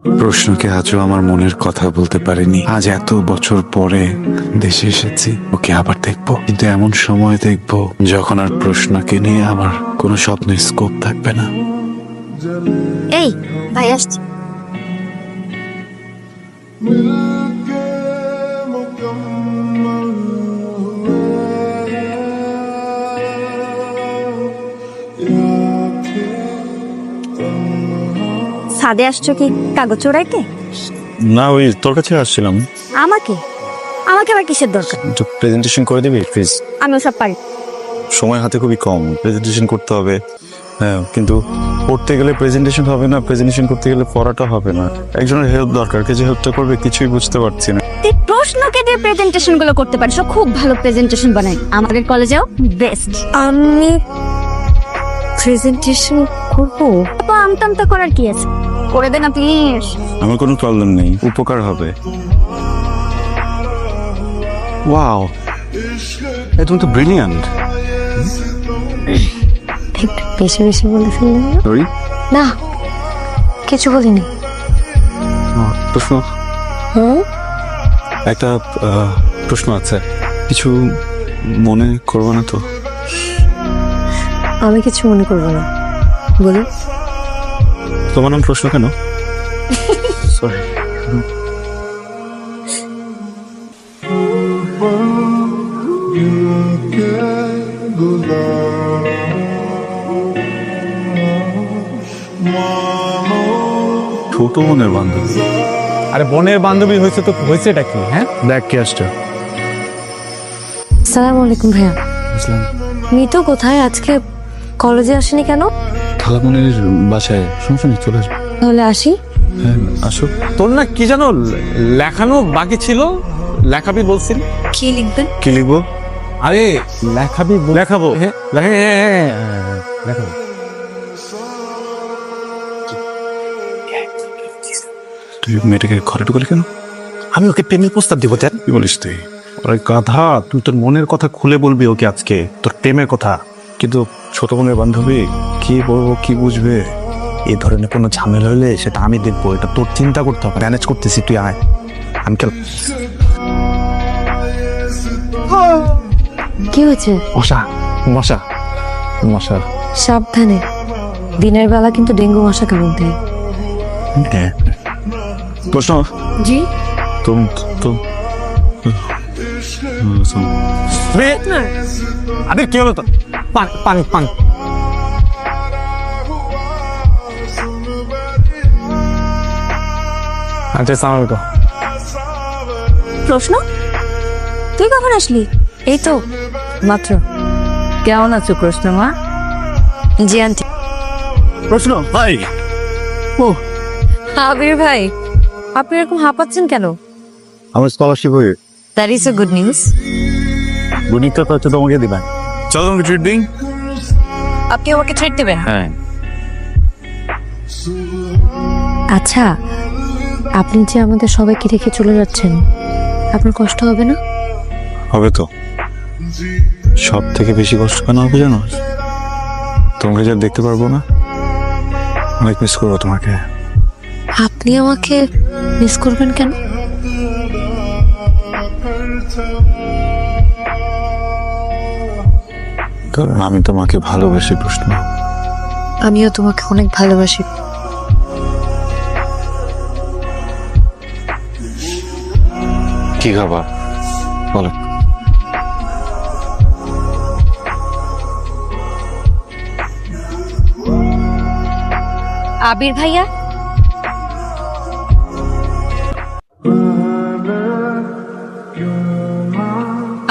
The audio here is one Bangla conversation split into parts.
প্রশ্নকে আজও আমার মনের কথা বলতে পারিনি। আজ এত বছর পরে দেশে এসেছি, ওকে আবার দেখবো, কিন্তু এমন সময় দেখবো যখন আর প্রশ্নকে নিয়ে আমার কোনো স্বপ্নের স্কোপ থাকবে না। এই ভাই আসছি। ছাদে আসছো কি কাগজ চোরাইতে? না, ওই তোর কাছে আসছিলাম। আমাকে আমাকে আবার কিসের দরকার? একটু প্রেজেন্টেশন করে দিবি প্লিজ। আমি ওসব পারি। সময় হাতে খুবই কম, প্রেজেন্টেশন করতে হবে। হ্যাঁ, কিন্তু পড়তে গেলে প্রেজেন্টেশন হবে না, প্রেজেন্টেশন করতে গেলে পড়াটা হবে না। একজনের হেল্প দরকার, কে যে হেল্পটা করবে কিছুই বুঝতে পারছি না। তুই প্রশ্নকে দিয়ে প্রেজেন্টেশন গুলো করতে পারিস, ও খুব ভালো প্রেজেন্টেশন বানায়, আমাদের কলেজেও বেস্ট। আমি প্রেজেন্টেশন করবো তো আমতামতা করার কি আছে, করে দে না প্লিজ। আমার কোনো প্রবলেম নেই, উপকার হবে। ওয়াও, তুমি তো ব্রিলিয়ান্ট। একটু বেশি বেশি বলে ফেললাম না? সরি। না, কিছু বলিনি। প্রশ্ন, একটা প্রশ্ন আছে, কিছু মনে করবো না তো? আমি কিছু মনে করবো না, বলুন। তোমার নাম প্রশ্ন কেন? সরি। ছোট মনের বান্ধবী। আরে বোনের বান্ধবী হয়েছে তো হয়েছে এটা কি? হ্যাঁ, দেখ কে আসছে। আসসালামু আলাইকুম ভাইয়া। মিতু কোথায়? আজকে কলেজে আসেনি কেন? খালামনির বাসায়, সমস্যা নেই, চলে আসবে। তাহলে আসি। হ্যাঁ, আসো। তোর না কি জানো লেখানো বাকি ছিল, লেখাবি বলছিল। কি লিখবেন? কি লিখবো? আরে লেখাবি লেখাবো। হ্যাঁ, লেখাবো। তুই মেয়েটাকে ঘরে ঢুকলি কেন? আমি ওকে প্রেমের প্রস্তাব দিব। দেন কি বলিস তুই? ওরে গাধা, তুই তোর মনের কথা খুলে বলবি ওকে আজকে, তোর প্রেমের কথা। কিন্তু ছোট বোনের বান্ধবী, কি বলবো, কি বুঝবে? এই ধরনের কোনো ঝামেলা হলে সেটা আমি দেখবো, এটা তোর চিন্তা করতে হবে। ম্যানেজ করতেছি, তুই আয়। আঙ্কেল, কি হয়েছে? মশা মশা মশা। সাবধানে, দিনের বেলা কিন্তু ডেঙ্গু মশা কামড় দেয়। হ্যাঁ। প্রশ্ন, জি। তুম তুম আরে কি হলো তো? পানি পানি। আচ্ছা, সালাম আলাইকুম। প্রশ্ন, তুই কখন আসলি? এই তো মাত্র। কেমন আছো প্রশ্ন মা? জি আন্টি। প্রশ্ন ভাই। ও আবির ভাই, আপনি এরকম হাঁপাচ্ছেন কেন? আমার স্কলারশিপ হয়ে that is a good news. গণিতটা তো হচ্ছে তোমাকে দিবেন। চলো তোমাকে ট্রিট দিই। আপনি আমাকে ট্রিট দেবেন? হ্যাঁ, আচ্ছা, আপনি যে আমাদের সবাইকে রেখে চলে যাচ্ছেন, আপনার কষ্ট হবে না? হবে তো। সব থেকে বেশি কষ্ট কেন হবে জানো? তোমাকে যা দেখতে পারবো না, অনেক মিস করবো তোমাকে। আপনি আমাকে মিস করবেন কেন? কারণ আমি তোমাকে ভালোবাসি প্রশ্ন। আমিও তোমাকে অনেক ভালোবাসি। কি খাবার বলো? আবির ভাইয়া,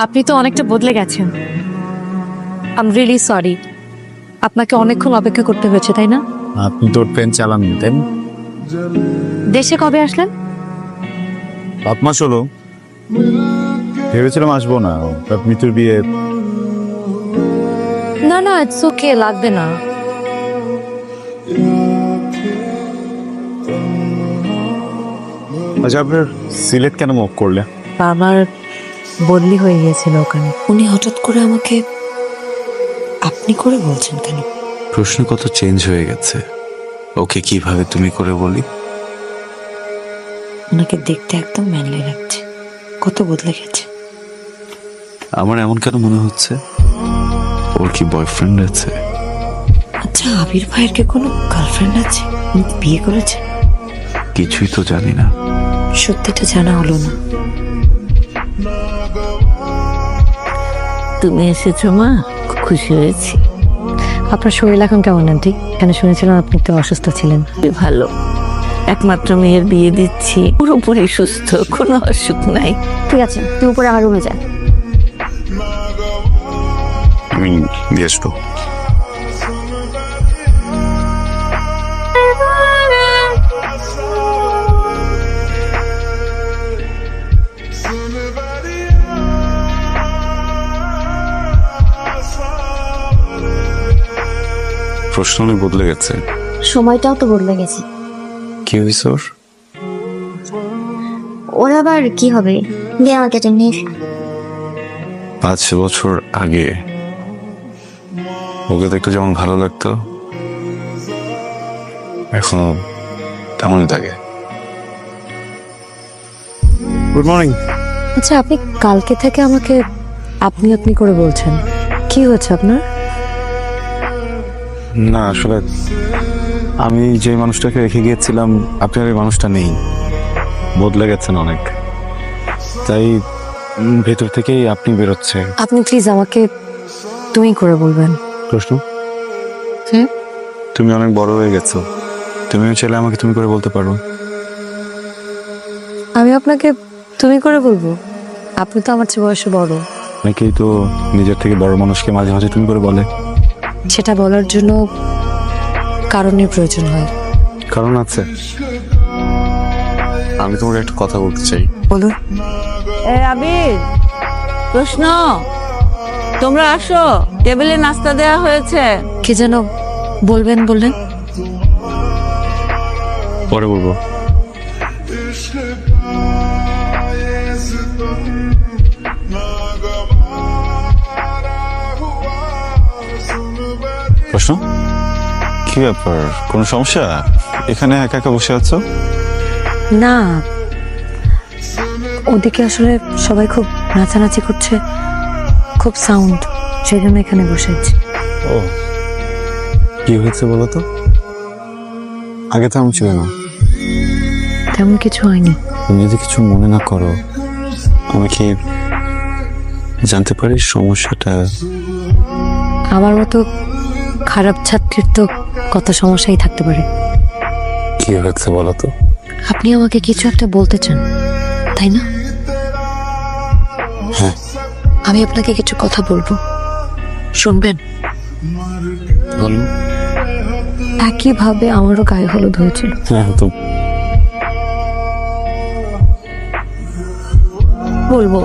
আপনি তো অনেকটা বদলে গেছেন। আই এম রিয়েলি সরি, আপনাকে অনেকক্ষণ অপেক্ষা করতে হয়েছে, তাই না? আপনি তোর ট্রেন চালান, তাই না? দেশে কবে আসলেন? 7 মাস হলো। ভেবেছিলাম আসবো না, মিতুর বিয়ে। না না, ইটস ওকে, লাগবে না। আচ্ছা, আপনার সিলেট কেন মুভ করলে? আমার বদলি হয়ে গিয়েছিল ওখানে। উনি হঠাৎ করে আমাকে আপনি করে বলছেন কেন? প্রশ্ন কত চেঞ্জ হয়ে গেছে, ওকে কিভাবে তুমি করে বলি? ওনাকে দেখতে একদম ম্যানলি লাগছে, কত বদলে গেছে। আমার এমন কেন মনে হচ্ছে? ওর কি বয়ফ্রেন্ড আছে? আচ্ছা, আবির ভাইয়ের কি কোনো গার্লফ্রেন্ড আছে? উনি কি বিয়ে করেছে? কিছুই তো জানি না। সত্যিটা জানা হলো না। তুমি এসেছো মা, খুব খুশি হয়েছি। আপনার শরীর এখন কেমন আন্টি? কেন শুনেছিলাম আপনি একটু অসুস্থ ছিলেন। ভালো, একমাত্র মেয়ের বিয়ে দিচ্ছি, পুরোপুরি সুস্থ, কোনো অসুখ নাই। ঠিক আছে, তুই উপরে আমার রুমে যা। আমি দিয়ে আসবো। প্রশ্ন অনেক বদলে গেছে। সময়টাও তো বদলে গেছে। কি হয়েছে ওর? ওর আবার কি হবে? দিয়ে আমাকে টেনে 5 বছর আগে ওকে দেখতে যেমন ভালো লাগতো, এখনো তেমনই থাকে। Good morning. আচ্ছা, আপনি কালকে থেকে আমাকে আপনি আপনি করে বলছেন, কি হচ্ছে আপনার? না আসলে আমি যে মানুষটাকে রেখে গিয়েছিলাম, আপনার এই মানুষটা নেই, বদলে গেছেন অনেক, তাই ভেতর থেকেই আপনি বেরোচ্ছে। আপনি প্লিজ আমাকে তুমি করে বলবেন। প্রশ্ন, হুম? তুমি অনেক বড় হয়ে গেছো, তুমিও চাইলে আমাকে তুমি করে বলতে পারো। আমি আপনাকে তুমি করে বলবো? আপনি তো আমার চেয়ে বয়সে বড়। অনেকেই তো নিজের থেকে বড় মানুষকে মাঝে মাঝে তুমি করে বলে। সেটা বলার জন্য কারণের প্রয়োজন হয়। কারণ আছে। আমি তোমাকে একটা কথা বলতে চাই। বলুন। এ আবির, প্রশ্ন, তোমরা আসো, টেবিলে নাস্তা দেওয়া হয়েছে। কে যেন বলবেন বললেন? পরে বলবো। প্রশ্ন, কি ব্যাপার, কোনো সমস্যা? এখানে একা একা বসে আছো? না, ওদিকে আসলে সবাই খুব নাচানাচি করছে, খুব সাউন্ড, সেই জন্য এখানে বসে আছি। ও, কি হয়েছে বলো তো? আগে তো আমি ছিল না। তেমন কিছু হয়নি। তুমি যদি কিছু মনে না করো, আমি কি জানতে পারি সমস্যাটা? আমার মতো খারাপ ছাত্রীর তো কত সমস্যাই থাকতে পারে। কি হয়েছে বলো তো? আপনি আমাকে কিছু একটা বলতে চান, তাই না? হ্যাঁ। আমি আপনাকে কিছু কথা বলবো, শুনবেন? বলুন। একইভাবে আমারও গায়ে হলুদ হয়েছিল। হ্যাঁ তো বলবো।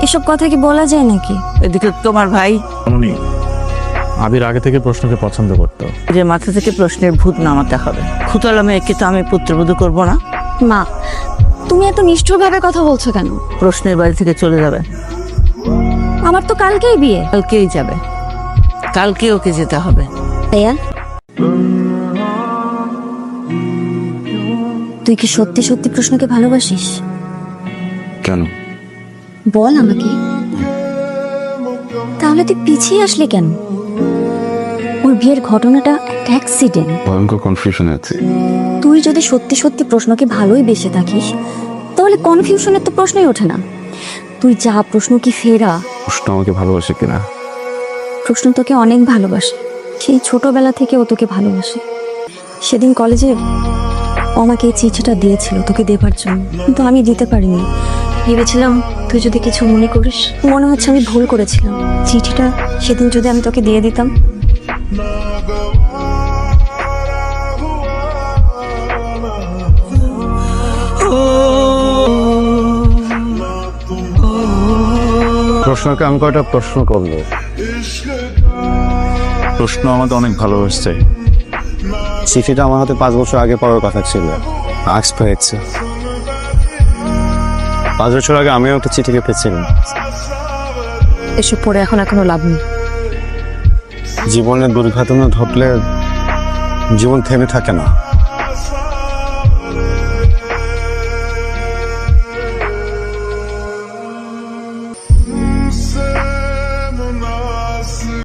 এসব কথা কি বলা যায় নাকি? এদিকে তোমার ভাই আবির আগে থেকে প্রশ্নকে পছন্দ করতো। যে মাথা থেকে প্রশ্নের ভূত নামাতে হবে। খুতলা মেয়েকে তো আমি পুত্রবধূ করবো না। মা, তুমি এত নিষ্ঠুরভাবে কথা বলছো কেন? প্রশ্নের বাড়ি থেকে চলে যাবে, আমার তো কালকেই বিয়ে। কালকেই যাবে, কালকে ওকে যেতে হবে। ভাইয়া, তুই কি সত্যি সত্যি প্রশ্নকে ভালোবাসিস? কেন? বল আমাকে। তাহলে তুই পিছিয়ে আসলি কেন? ওর বিয়ের ঘটনাটা একটা অ্যাক্সিডেন্ট। ভয়ঙ্কর কনফিউশনে আছি। তুই যদি সত্যি সত্যি প্রশ্নকে ভালোই বেসে থাকিস, তাহলে কনফিউশনের তো প্রশ্নই ওঠে না। তুই যা, প্রশ্ন কি ফেরা? প্রশ্ন আমাকে ভালোবাসে কিনা? প্রশ্ন তোকে অনেক ভালোবাসে, সেই ছোটবেলা থেকে ও তোকে ভালোবাসে। সেদিন কলেজে ও আমাকে এই চিঠিটা দিয়েছিল তোকে দেবার জন্য, কিন্তু আমি দিতে পারিনি। ভেবেছিলাম তুই যদি কিছু মনে করিস। মনে হচ্ছে আমি ভুল করেছিলাম। চিঠিটা সেদিন যদি আমি তোকে দিয়ে দিতাম। প্রশ্নকে আমি কয়টা প্রশ্ন করবো। প্রশ্ন আমাকে অনেক ভালোবাসছে। চিঠিটা আমার হাতে 5 বছর আগে পড়ার কথা ছিল, আজ পেয়েছে। 5 বছর আগে আমিও একটা চিঠি লিখেছিলাম। এসব পড়ে এখন এখনো লাভ নেই। জীবনে দুর্ঘটনা ঘটলে জীবন থেমে থাকে না।